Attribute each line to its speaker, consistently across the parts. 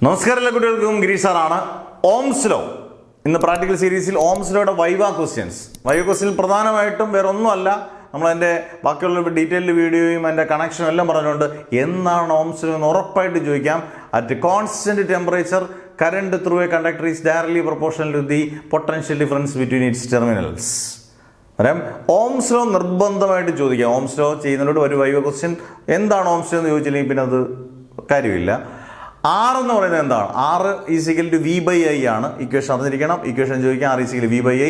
Speaker 1: നമസ്കാരം എല്ലാ കുട്ടികൾക്കും ഗിരീഷ് സാറാണ്. ഓംസ് ലോ ഇന്ന് പ്രാക്ടിക്കൽ സീരീസിൽ ഓംസ് ലോയുടെ വൈവ ക്വസ്റ്റ്യൻ പ്രധാനമായിട്ടും വേറെ ഒന്നുമല്ല, നമ്മളതിൻ്റെ ബാക്കിയുള്ള ഡീറ്റെയിൽഡ് വീഡിയോയും അതിൻ്റെ കണക്ഷനും എല്ലാം പറഞ്ഞുകൊണ്ട് എന്താണ് ഓംസ് ലോ എന്ന് ഉറപ്പായിട്ട് ചോദിക്കാം. At constant temperature current through a conductor is directly proportional to the potential difference between its terminals. അന്നേരം ഓംസ് ലോ നിർബന്ധമായിട്ട് ചോദിക്കാം. ഓംസ് ലോ ചെയ്യുന്നതിനോട് ഒരു വൈവ ക്വസ്റ്റ്യൻ എന്താണ് ഓംസ് ലോ എന്ന് ചോദിച്ചില്ലെങ്കിൽ പിന്നെ അത് കാര്യമില്ല. ആർ എന്ന് പറയുന്നത് എന്താണ്? R is equal to V by I ആണ്. ഇക്വേഷൻ അറിഞ്ഞിരിക്കണം. ഇക്വേഷൻ ചോദിക്കാം. R is equal V by I.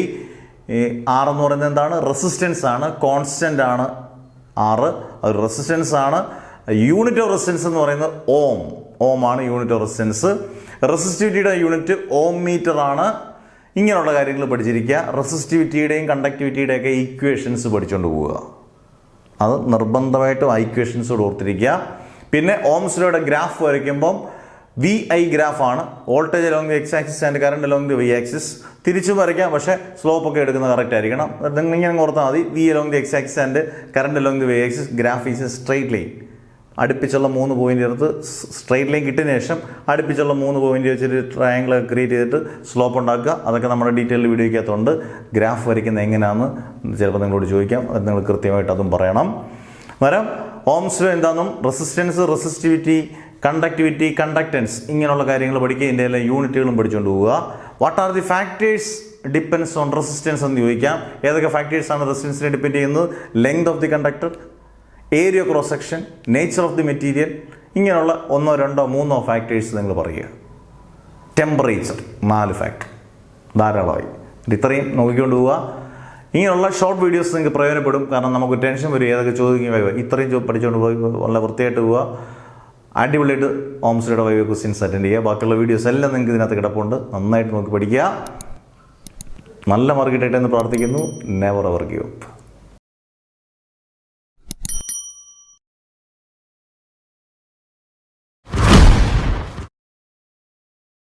Speaker 1: R എന്ന് പറയുന്നത് എന്താണ്? റെസിസ്റ്റൻസ് ആണ്, കോൺസ്റ്റന്റ് ആണ്. ആറ് അത് റെസിസ്റ്റൻസ് ആണ്. യൂണിറ്റ് ഓഫ് റെസിസ്റ്റൻസ് എന്ന് പറയുന്നത് ഓം ആണ് യൂണിറ്റ് ഓഫ് റെസിസ്റ്റൻസ്. റെസിസ്റ്റിവിറ്റിയുടെ യൂണിറ്റ് ഓം മീറ്റർ ആണ്. ഇങ്ങനെയുള്ള കാര്യങ്ങൾ പഠിച്ചിരിക്കുക. റെസിസ്റ്റിവിറ്റിയുടെയും കണ്ടക്ടിവിറ്റിയുടെയും ഒക്കെ ഈക്വേഷൻസ് പഠിച്ചുകൊണ്ട് പോവുക. അത് നിർബന്ധമായിട്ടും ആ ഈക്വേഷൻസോട് ഓർത്തിരിക്കുക. പിന്നെ ഓംസ് ലോയുടെ ഗ്രാഫ് വരയ്ക്കുമ്പം വി ഐ ഗ്രാഫാണ്. Voltage along the X axis and current along the Y axis. തിരിച്ചും വരയ്ക്കാം, പക്ഷേ സ്ലോപ്പൊക്കെ എടുക്കുന്നത് കറക്റ്റ് ആയിരിക്കണം. ഇങ്ങനെ ഓർത്താൽ മതി. V along the X axis and current along the Y axis. Graph is a straight line. അടുപ്പിച്ചുള്ള 3 പോയിന്റ് എടുത്ത് സ്ട്രെയിറ്റ് ലൈൻ കിട്ടിയതിന് ശേഷം അടുപ്പിച്ചുള്ള 3 പോയിന്റ് വെച്ചിട്ട് ട്രയാങ്കിൾ ക്രിയേറ്റ് ചെയ്തിട്ട് സ്ലോപ്പ് ഉണ്ടാക്കുക. അതൊക്കെ നമ്മുടെ ഡീറ്റെയിൽഡ് വീഡിയോയ്ക്കകത്തുണ്ട്. ഗ്രാഫ് വരയ്ക്കുന്നത് എങ്ങനെയാണെന്ന് ചിലപ്പോൾ നിങ്ങളോട് ചോദിക്കാം. അത് നിങ്ങൾ കൃത്യമായിട്ട് അതും പറയണം. അന്നേരം ഓംസ് ലോ എന്താണെന്നും റെസിസ്റ്റൻസ്, റെസിസ്റ്റിവിറ്റി, കണ്ടക്ടിവിറ്റി, കണ്ടക്റ്റൻസ് ഇങ്ങനെയുള്ള കാര്യങ്ങൾ പഠിക്കുക. ഇതിൻ്റെ എല്ലാ യൂണിറ്റുകളും പഠിച്ചുകൊണ്ട് പോവുക. What are the factors depends on resistance എന്ന് ചോദിക്കാം. ഏതൊക്കെ ഫാക്ടേഴ്സാണ് റെസിസ്റ്റൻസിനെ ഡിപ്പെൻഡ് ചെയ്യുന്നത്? Length of the conductor, area cross section, nature of the material. ഇങ്ങനെയുള്ള 1, 2, 3 ഫാക്ടേഴ്സ് നിങ്ങൾ പറയുക. ടെമ്പറേച്ചർ 4 ഫാക്ടർ ധാരാളമായി. ഇത്രയും നോക്കിക്കൊണ്ട് പോവുക. ഇങ്ങനെയുള്ള ഷോർട്ട് വീഡിയോസ് നിങ്ങൾക്ക് പ്രയോജനപ്പെടും. കാരണം നമുക്ക് ടെൻഷൻ വരും, ഏതൊക്കെ ചോദിക്കുക. ഇത്രയും പഠിച്ചുകൊണ്ട് പോയി വളരെ വൃത്തിയായിട്ട് പോവുക. അടിപൊളിയായിട്ട് ഓംസ് ലോയുടെ വൈവ ക്വസ്റ്റ്യൻസ് അറ്റൻഡ് ചെയ്യുക. ബാക്കിയുള്ള വീഡിയോസ് എല്ലാം നിങ്ങൾക്ക് ഇതിനകത്ത് കിടപ്പുണ്ട്. നന്നായിട്ട് നോക്കി പഠിക്കുക. നല്ല മാർക്ക് കിട്ടട്ടെ എന്ന് പ്രാർത്ഥിക്കുന്നു. Never ever give up.